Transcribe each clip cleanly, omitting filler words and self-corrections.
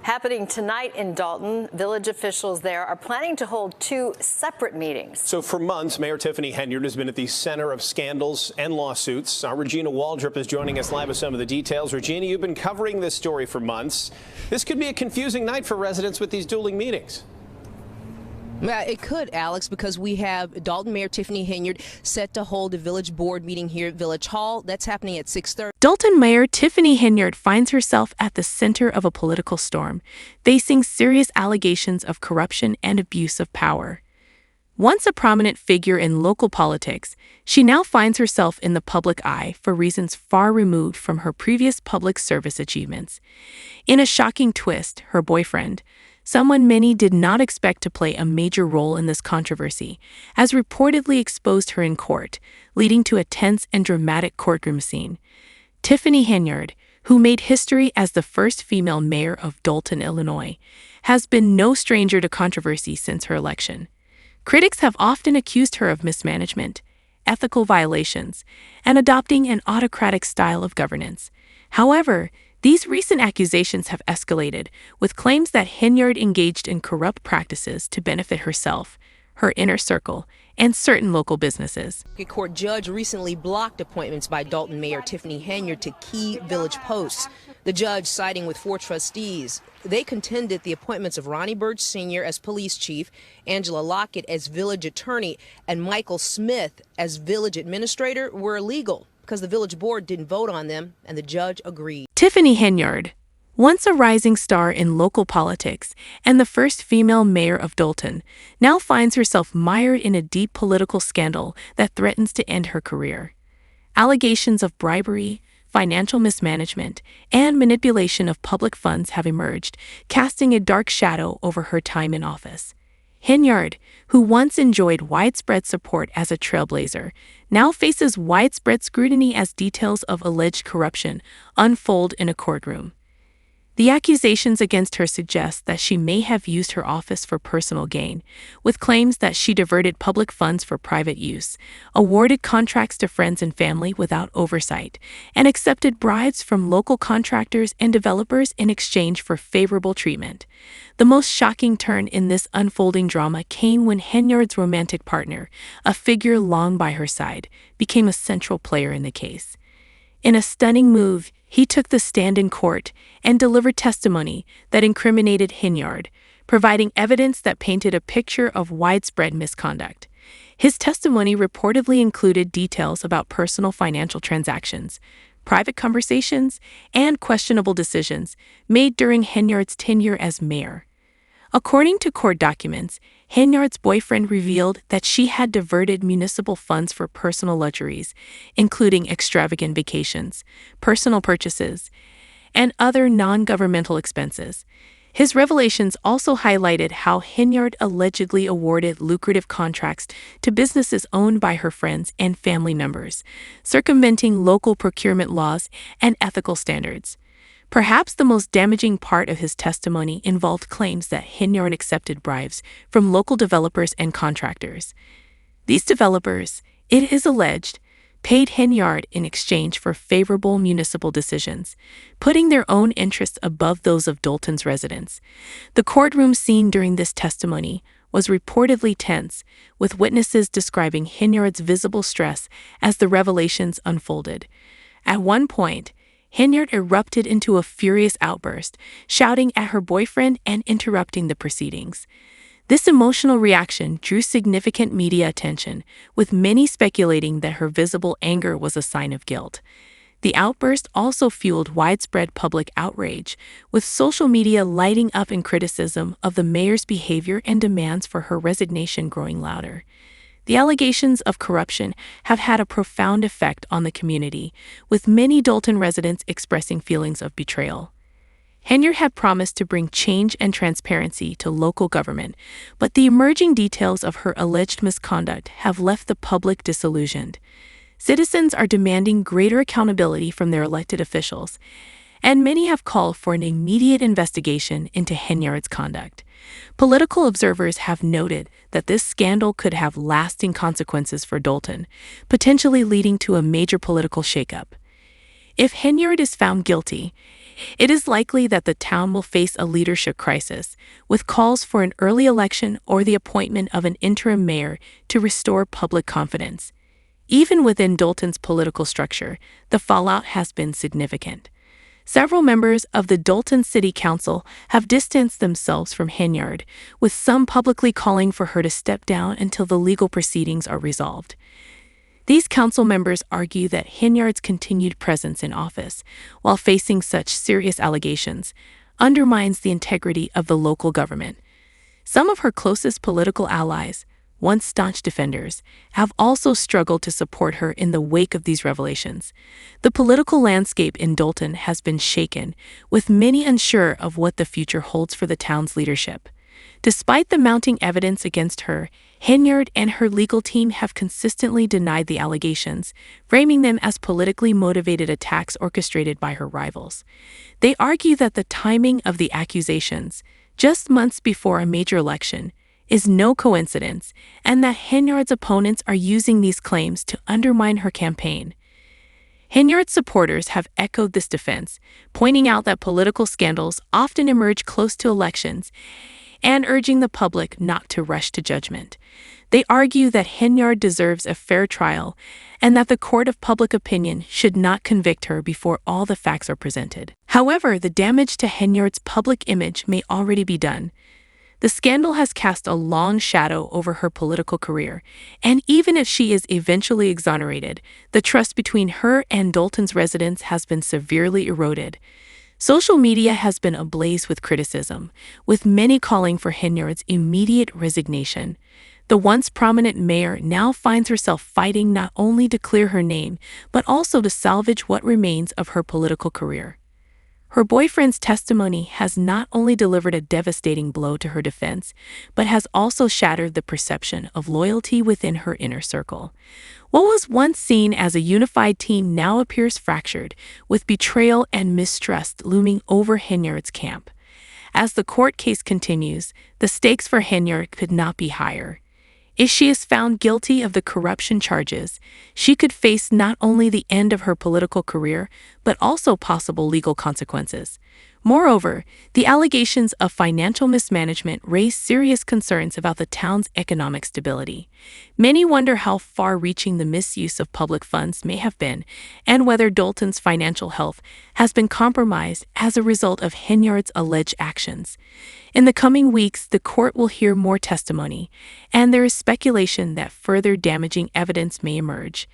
Happening tonight in Dolton, village officials there are planning to hold two separate meetings. So for months, Mayor Tiffany Henyard has been at the center of scandals and lawsuits. Our Regina Waldrop is joining us live with some of the details. Regina, you've been covering this story for months. This could be a confusing night for residents with these dueling meetings. It could, Alex, because we have Dolton Mayor Tiffany Henyard set to hold a village board meeting here at Village Hall. That's happening at 6:30. Dolton Mayor Tiffany Henyard finds herself at the center of a political storm, facing serious allegations of corruption and abuse of power. Once a prominent figure in local politics, she now finds herself in the public eye for reasons far removed from her previous public service achievements. In a shocking twist, her boyfriend, someone many did not expect to play a major role in this controversy, has reportedly exposed her in court, leading to a tense and dramatic courtroom scene. Tiffany Henyard, who made history as the first female mayor of Dolton, Illinois, has been no stranger to controversy since her election. Critics have often accused her of mismanagement, ethical violations, and adopting an autocratic style of governance. However, these recent accusations have escalated, with claims that Henyard engaged in corrupt practices to benefit herself, her inner circle, and certain local businesses. A court judge recently blocked appointments by Dolton Mayor Tiffany Henyard to key village posts. The judge, siding with 4 trustees, they contended the appointments of Ronnie Burge Sr. as police chief, Angela Lockett as village attorney, and Michael Smith as village administrator were illegal because the village board didn't vote on them, and the judge agreed. Tiffany Henyard, once a rising star in local politics and the first female mayor of Dolton, now finds herself mired in a deep political scandal that threatens to end her career. Allegations of bribery, financial mismanagement, and manipulation of public funds have emerged, casting a dark shadow over her time in office. Henyard, who once enjoyed widespread support as a trailblazer, now faces widespread scrutiny as details of alleged corruption unfold in a courtroom. The accusations against her suggest that she may have used her office for personal gain, with claims that she diverted public funds for private use, awarded contracts to friends and family without oversight, and accepted bribes from local contractors and developers in exchange for favorable treatment. The most shocking turn in this unfolding drama came when Henyard's romantic partner, a figure long by her side, became a central player in the case. In a stunning move, he took the stand in court and delivered testimony that incriminated Henyard, providing evidence that painted a picture of widespread misconduct. His testimony reportedly included details about personal financial transactions, private conversations, and questionable decisions made during Henyard's tenure as mayor. According to court documents, Henyard's boyfriend revealed that she had diverted municipal funds for personal luxuries, including extravagant vacations, personal purchases, and other non-governmental expenses. His revelations also highlighted how Henyard allegedly awarded lucrative contracts to businesses owned by her friends and family members, circumventing local procurement laws and ethical standards. Perhaps the most damaging part of his testimony involved claims that Henyard accepted bribes from local developers and contractors. These developers, it is alleged, paid Henyard in exchange for favorable municipal decisions, putting their own interests above those of Dolton's residents. The courtroom scene during this testimony was reportedly tense, with witnesses describing Henyard's visible stress as the revelations unfolded. At one point, Henyard erupted into a furious outburst, shouting at her boyfriend and interrupting the proceedings. This emotional reaction drew significant media attention, with many speculating that her visible anger was a sign of guilt. The outburst also fueled widespread public outrage, with social media lighting up in criticism of the mayor's behavior and demands for her resignation growing louder. The allegations of corruption have had a profound effect on the community, with many Dolton residents expressing feelings of betrayal. Henyard had promised to bring change and transparency to local government, but the emerging details of her alleged misconduct have left the public disillusioned. Citizens are demanding greater accountability from their elected officials, and many have called for an immediate investigation into Henyard's conduct. Political observers have noted that this scandal could have lasting consequences for Dolton, potentially leading to a major political shakeup. If Henyard is found guilty, It is likely that the town will face a leadership crisis, with calls for an early election or the appointment of an interim mayor to restore public confidence. Even within Dolton's political structure, the fallout has been significant. Several members of the Dolton City Council have distanced themselves from Henyard, with some publicly calling for her to step down until the legal proceedings are resolved. These council members argue that Henyard's continued presence in office, while facing such serious allegations, undermines the integrity of the local government. Some of her closest political allies, once staunch defenders, have also struggled to support her in the wake of these revelations. The political landscape in Dolton has been shaken, with many unsure of what the future holds for the town's leadership. Despite the mounting evidence against her, Henyard and her legal team have consistently denied the allegations, framing them as politically motivated attacks orchestrated by her rivals. They argue that the timing of the accusations, just months before a major election, is no coincidence, and that Henyard's opponents are using these claims to undermine her campaign. Henyard's supporters have echoed this defense, pointing out that political scandals often emerge close to elections and urging the public not to rush to judgment. They argue that Henyard deserves a fair trial and that the court of public opinion should not convict her before all the facts are presented. However, the damage to Henyard's public image may already be done. The scandal has cast a long shadow over her political career, and even if she is eventually exonerated, the trust between her and Dolton's residents has been severely eroded. Social media has been ablaze with criticism, with many calling for Henyard's immediate resignation. The once prominent mayor now finds herself fighting not only to clear her name, but also to salvage what remains of her political career. Her boyfriend's testimony has not only delivered a devastating blow to her defense, but has also shattered the perception of loyalty within her inner circle. What was once seen as a unified team now appears fractured, with betrayal and mistrust looming over Henyard's camp. As the court case continues, the stakes for Henyard could not be higher. If she is found guilty of the corruption charges, she could face not only the end of her political career, but also possible legal consequences. Moreover, the allegations of financial mismanagement raise serious concerns about the town's economic stability. Many wonder how far-reaching the misuse of public funds may have been, and whether Dolton's financial health has been compromised as a result of Henyard's alleged actions. In the coming weeks, the court will hear more testimony, and there is speculation that further damaging evidence may emerge.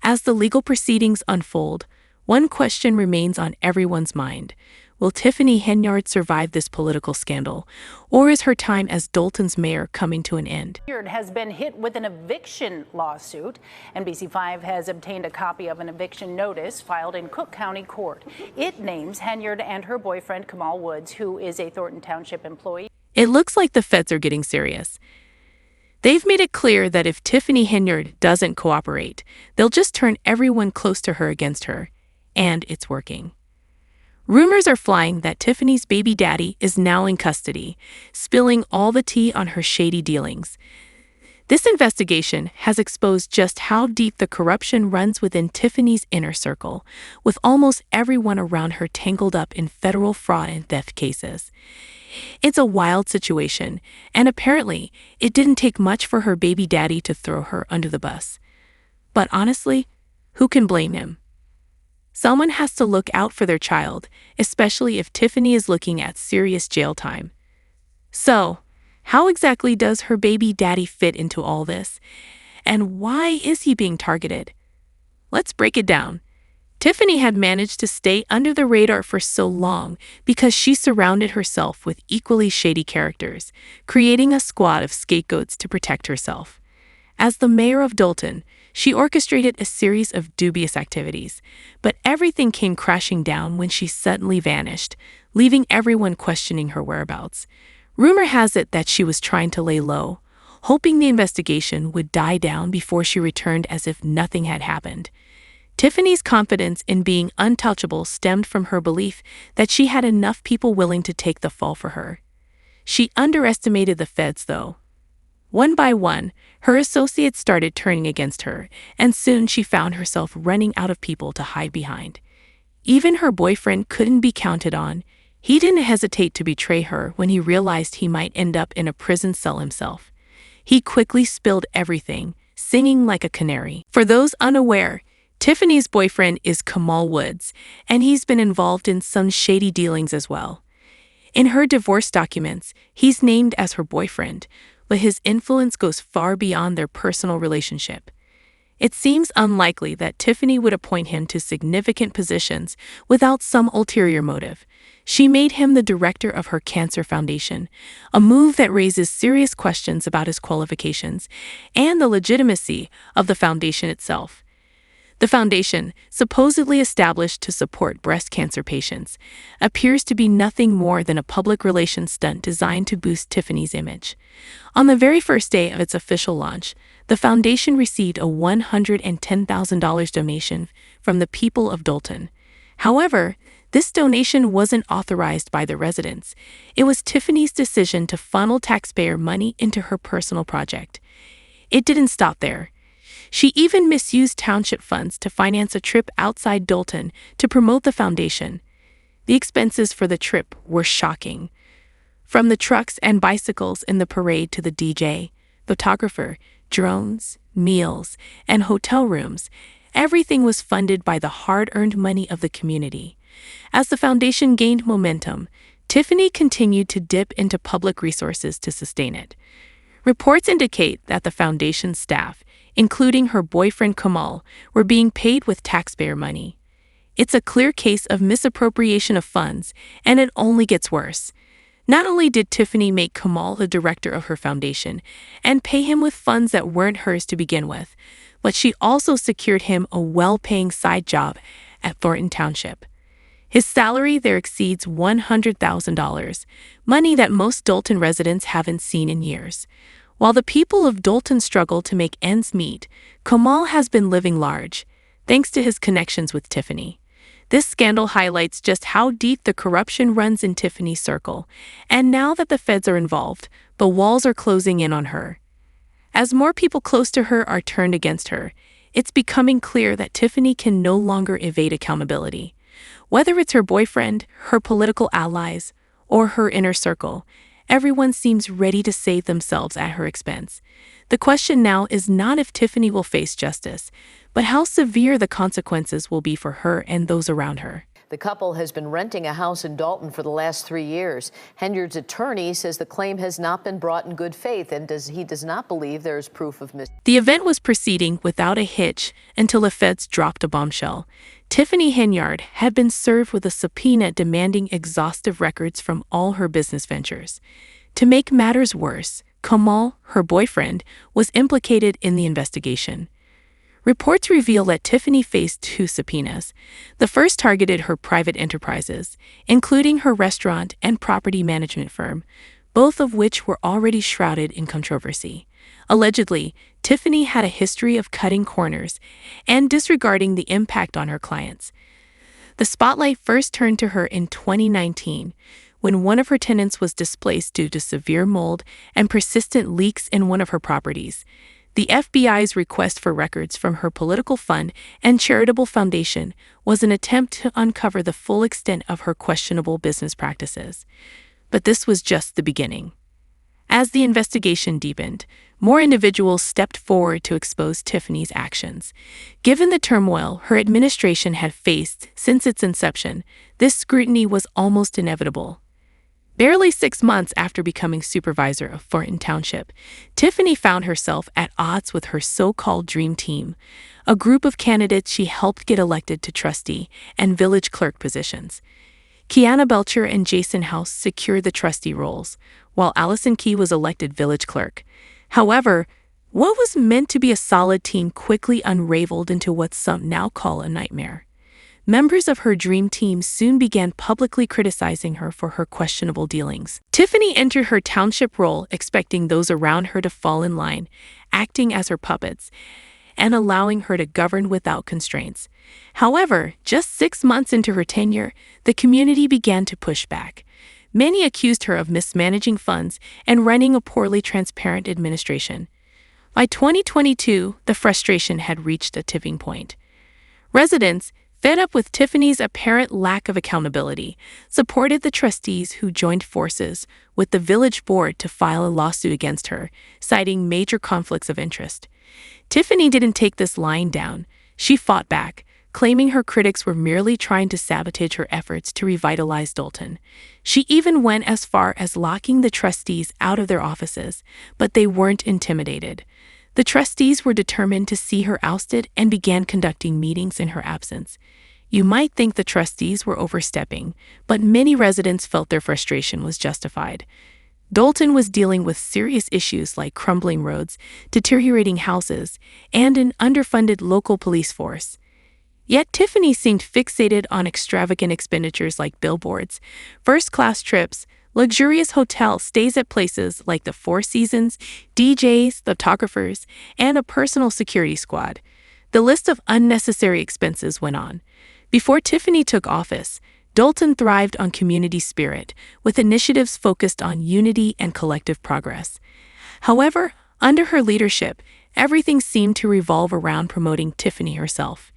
As the legal proceedings unfold, one question remains on everyone's mind. Will Tiffany Henyard survive this political scandal, or is her time as Dolton's mayor coming to an end? Henyard has been hit with an eviction lawsuit. NBC5 has obtained a copy of an eviction notice filed in Cook County Court. It names Henyard and her boyfriend Kamal Woods, who is a Thornton Township employee. It looks like the feds are getting serious. They've made it clear that if Tiffany Henyard doesn't cooperate, they'll just turn everyone close to her against her. And it's working. Rumors are flying that Tiffany's baby daddy is now in custody, spilling all the tea on her shady dealings. This investigation has exposed just how deep the corruption runs within Tiffany's inner circle, with almost everyone around her tangled up in federal fraud and theft cases. It's a wild situation, and apparently, it didn't take much for her baby daddy to throw her under the bus. But honestly, who can blame him? Someone has to look out for their child, especially if Tiffany is looking at serious jail time. So, how exactly does her baby daddy fit into all this? And why is he being targeted? Let's break it down. Tiffany had managed to stay under the radar for so long because she surrounded herself with equally shady characters, creating a squad of scapegoats to protect herself. As the mayor of Dolton, she orchestrated a series of dubious activities, but everything came crashing down when she suddenly vanished, leaving everyone questioning her whereabouts. Rumor has it that she was trying to lay low, hoping the investigation would die down before she returned as if nothing had happened. Tiffany's confidence in being untouchable stemmed from her belief that she had enough people willing to take the fall for her. She underestimated the feds, though. One by one, her associates started turning against her, and soon she found herself running out of people to hide behind. Even her boyfriend couldn't be counted on. He didn't hesitate to betray her when he realized he might end up in a prison cell himself. He quickly spilled everything, singing like a canary. For those unaware, Tiffany's boyfriend is Kamal Woods, and he's been involved in some shady dealings as well. In her divorce documents, he's named as her boyfriend, but his influence goes far beyond their personal relationship. It seems unlikely that Tiffany would appoint him to significant positions without some ulterior motive. She made him the director of her cancer foundation, a move that raises serious questions about his qualifications and the legitimacy of the foundation itself. The foundation, supposedly established to support breast cancer patients, appears to be nothing more than a public relations stunt designed to boost Tiffany's image. On the very first day of its official launch, the foundation received a $110,000 donation from the people of Dolton. However, this donation wasn't authorized by the residents. It was Tiffany's decision to funnel taxpayer money into her personal project. It didn't stop there. She even misused township funds to finance a trip outside Dolton to promote the foundation. The expenses for the trip were shocking. From the trucks and bicycles in the parade to the DJ, photographer, drones, meals, and hotel rooms, everything was funded by the hard-earned money of the community. As the foundation gained momentum, Tiffany continued to dip into public resources to sustain it. Reports indicate that the foundation's staff, including her boyfriend Kamal, were being paid with taxpayer money. It's a clear case of misappropriation of funds, and it only gets worse. Not only did Tiffany make Kamal the director of her foundation and pay him with funds that weren't hers to begin with, but she also secured him a well-paying side job at Thornton Township. His salary there exceeds $100,000, money that most Dolton residents haven't seen in years. While the people of Dolton struggle to make ends meet, Kamal has been living large, thanks to his connections with Tiffany. This scandal highlights just how deep the corruption runs in Tiffany's circle, and now that the feds are involved, the walls are closing in on her. As more people close to her are turned against her, it's becoming clear that Tiffany can no longer evade accountability. Whether it's her boyfriend, her political allies, or her inner circle, everyone seems ready to save themselves at her expense. The question now is not if Tiffany will face justice, but how severe the consequences will be for her and those around her. The couple has been renting a house in Dolton for the last 3 years. Henyard's attorney says the claim has not been brought in good faith and he does not believe there is proof of misuse. The event was proceeding without a hitch until the feds dropped a bombshell. Tiffany Henyard had been served with a subpoena demanding exhaustive records from all her business ventures. To make matters worse, Kamal, her boyfriend, was implicated in the investigation. Reports reveal that Tiffany faced 2 subpoenas. The first targeted her private enterprises, including her restaurant and property management firm, both of which were already shrouded in controversy. Allegedly, Tiffany had a history of cutting corners and disregarding the impact on her clients. The spotlight first turned to her in 2019, when one of her tenants was displaced due to severe mold and persistent leaks in one of her properties. The FBI's request for records from her political fund and charitable foundation was an attempt to uncover the full extent of her questionable business practices. But this was just the beginning. As the investigation deepened, more individuals stepped forward to expose Tiffany's actions. Given the turmoil her administration had faced since its inception, this scrutiny was almost inevitable. Barely 6 months after becoming supervisor of Thornton Township, Tiffany found herself at odds with her so-called dream team, a group of candidates she helped get elected to trustee and village clerk positions. Kiana Belcher and Jason House secured the trustee roles, while Allison Key was elected village clerk. However, what was meant to be a solid team quickly unraveled into what some now call a nightmare. Members of her dream team soon began publicly criticizing her for her questionable dealings. Tiffany entered her township role expecting those around her to fall in line, acting as her puppets, and allowing her to govern without constraints. However, just 6 months into her tenure, the community began to push back. Many accused her of mismanaging funds and running a poorly transparent administration. By 2022, the frustration had reached a tipping point. Residents, fed up with Tiffany's apparent lack of accountability, supported the trustees who joined forces with the village board to file a lawsuit against her, citing major conflicts of interest. Tiffany didn't take this lying down. She fought back, claiming her critics were merely trying to sabotage her efforts to revitalize Dolton. She even went as far as locking the trustees out of their offices, but they weren't intimidated. The trustees were determined to see her ousted and began conducting meetings in her absence. You might think the trustees were overstepping, but many residents felt their frustration was justified. Dolton was dealing with serious issues like crumbling roads, deteriorating houses, and an underfunded local police force. Yet Tiffany seemed fixated on extravagant expenditures like billboards, first-class trips, luxurious hotel stays at places like the Four Seasons, DJs, photographers, and a personal security squad. The list of unnecessary expenses went on. Before Tiffany took office, Dolton thrived on community spirit, with initiatives focused on unity and collective progress. However, under her leadership, everything seemed to revolve around promoting Tiffany herself.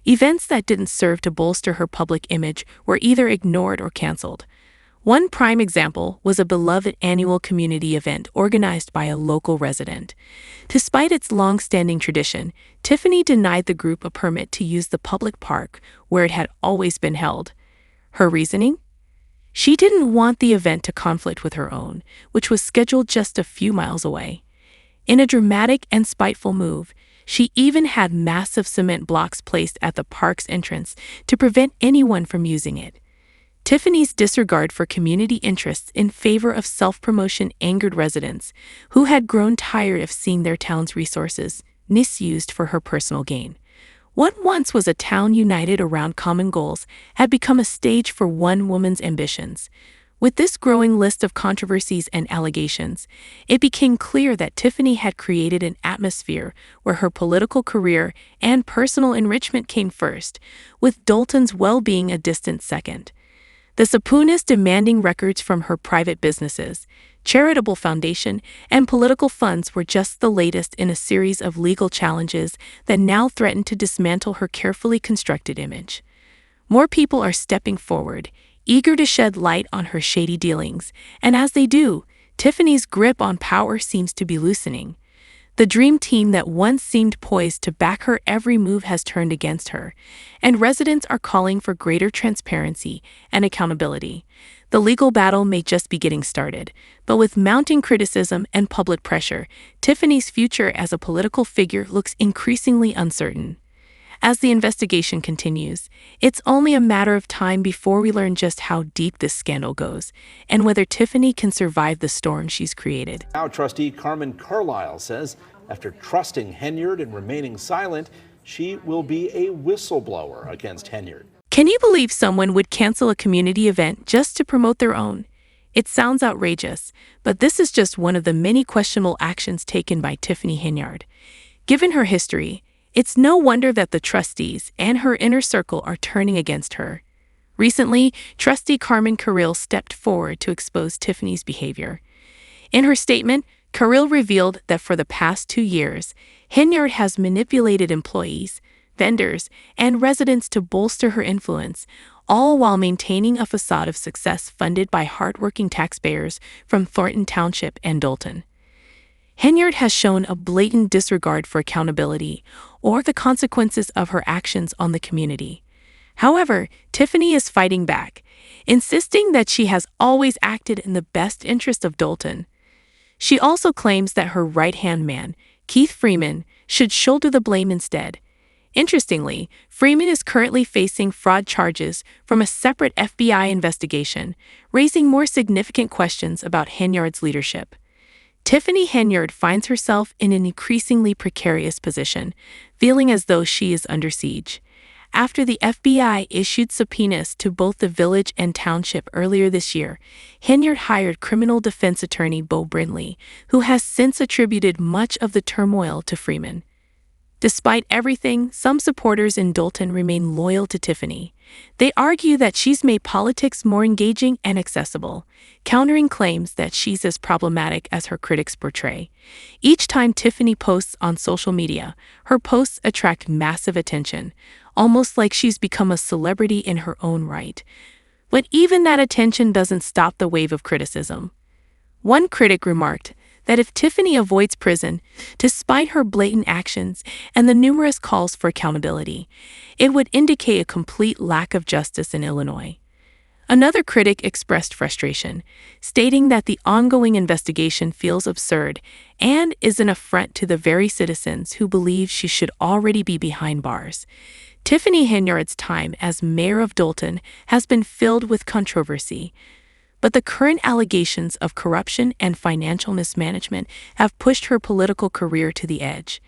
Events that didn't serve to bolster her public image were either ignored or canceled. One prime example was a beloved annual community event organized by a local resident. Despite its long-standing tradition, Tiffany denied the group a permit to use the public park where it had always been held. Her reasoning? She didn't want the event to conflict with her own, which was scheduled just a few miles away. In a dramatic and spiteful move, she even had massive cement blocks placed at the park's entrance to prevent anyone from using it. Tiffany's disregard for community interests in favor of self-promotion angered residents who had grown tired of seeing their town's resources misused for her personal gain. What once was a town united around common goals had become a stage for one woman's ambitions. With this growing list of controversies and allegations, it became clear that Tiffany had created an atmosphere where her political career and personal enrichment came first, with Dolton's well-being a distant second. The subpoenas demanding records from her private businesses, charitable foundation, and political funds were just the latest in a series of legal challenges that now threaten to dismantle her carefully constructed image. More people are stepping forward, eager to shed light on her shady dealings, and as they do, Tiffany's grip on power seems to be loosening. The dream team that once seemed poised to back her every move has turned against her, and residents are calling for greater transparency and accountability. The legal battle may just be getting started, but with mounting criticism and public pressure, Tiffany's future as a political figure looks increasingly uncertain. As the investigation continues, it's only a matter of time before we learn just how deep this scandal goes and whether Tiffany can survive the storm she's created. Now, trustee Carmen Carlisle says after trusting Henyard and remaining silent, she will be a whistleblower against Henyard. Can you believe someone would cancel a community event just to promote their own? It sounds outrageous, but this is just one of the many questionable actions taken by Tiffany Henyard. Given her history, it's no wonder that the trustees and her inner circle are turning against her. Recently, trustee Carmen Carrillo stepped forward to expose Tiffany's behavior. In her statement, Carrillo revealed that for the past 2 years, Henyard has manipulated employees, vendors, and residents to bolster her influence, all while maintaining a facade of success funded by hardworking taxpayers from Thornton Township and Dolton. Henyard has shown a blatant disregard for accountability or the consequences of her actions on the community. However, Tiffany is fighting back, insisting that she has always acted in the best interest of Dolton. She also claims that her right-hand man, Keith Freeman, should shoulder the blame instead. Interestingly, Freeman is currently facing fraud charges from a separate FBI investigation, raising more significant questions about Henyard's leadership. Tiffany Henyard finds herself in an increasingly precarious position, feeling as though she is under siege. After the FBI issued subpoenas to both the village and township earlier this year, Henyard hired criminal defense attorney Bo Brindley, who has since attributed much of the turmoil to Freeman. Despite everything, some supporters in Dolton remain loyal to Tiffany. They argue that she's made politics more engaging and accessible, countering claims that she's as problematic as her critics portray. Each time Tiffany posts on social media, her posts attract massive attention, almost like she's become a celebrity in her own right. But even that attention doesn't stop the wave of criticism. One critic remarked that if Tiffany avoids prison, despite her blatant actions and the numerous calls for accountability, it would indicate a complete lack of justice in Illinois. Another critic expressed frustration, stating that the ongoing investigation feels absurd and is an affront to the very citizens who believe she should already be behind bars. Tiffany Henyard's time as mayor of Dolton has been filled with controversy, but the current allegations of corruption and financial mismanagement have pushed her political career to the edge.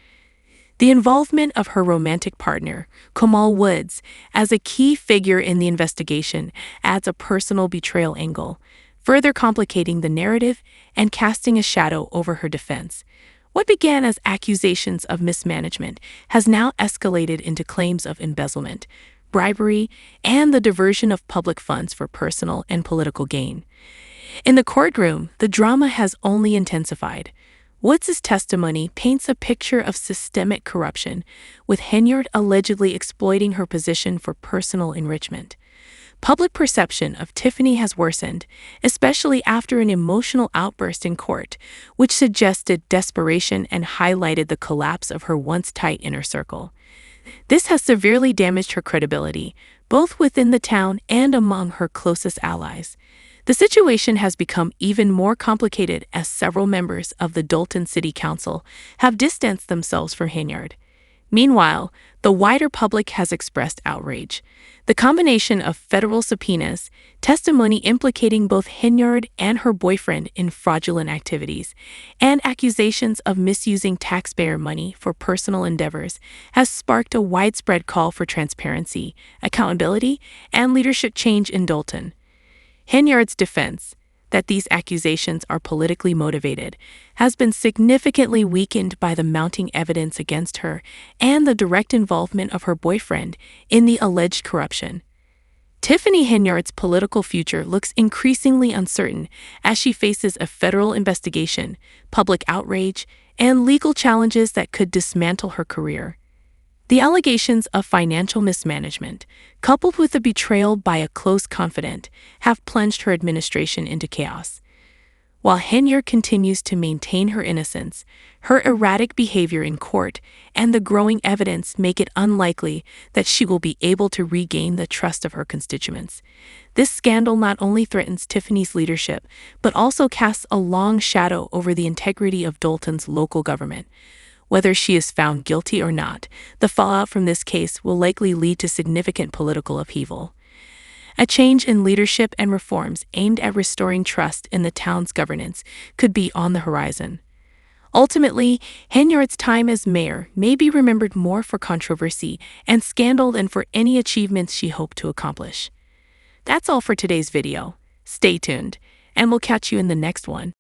The involvement of her romantic partner, Kamal Woods, as a key figure in the investigation adds a personal betrayal angle, further complicating the narrative and casting a shadow over her defense. What began as accusations of mismanagement has now escalated into claims of embezzlement, bribery, and the diversion of public funds for personal and political gain. In the courtroom, the drama has only intensified. Woods' testimony paints a picture of systemic corruption, with Henyard allegedly exploiting her position for personal enrichment. Public perception of Tiffany has worsened, especially after an emotional outburst in court, which suggested desperation and highlighted the collapse of her once tight inner circle. This has severely damaged her credibility, both within the town and among her closest allies. The situation has become even more complicated as several members of the Dolton City Council have distanced themselves from Henyard. Meanwhile, the wider public has expressed outrage. The combination of federal subpoenas, testimony implicating both Henyard and her boyfriend in fraudulent activities, and accusations of misusing taxpayer money for personal endeavors has sparked a widespread call for transparency, accountability, and leadership change in Dolton. Henyard's defense, that these accusations are politically motivated, has been significantly weakened by the mounting evidence against her and the direct involvement of her boyfriend in the alleged corruption. Tiffany Henyard's political future looks increasingly uncertain as she faces a federal investigation, public outrage, and legal challenges that could dismantle her career. The allegations of financial mismanagement, coupled with the betrayal by a close confidant, have plunged her administration into chaos. While Henyard continues to maintain her innocence, her erratic behavior in court and the growing evidence make it unlikely that she will be able to regain the trust of her constituents. This scandal not only threatens Tiffany's leadership, but also casts a long shadow over the integrity of Dolton's local government. Whether she is found guilty or not, the fallout from this case will likely lead to significant political upheaval. A change in leadership and reforms aimed at restoring trust in the town's governance could be on the horizon. Ultimately, Henyard's time as mayor may be remembered more for controversy and scandal than for any achievements she hoped to accomplish. That's all for today's video. Stay tuned, and we'll catch you in the next one.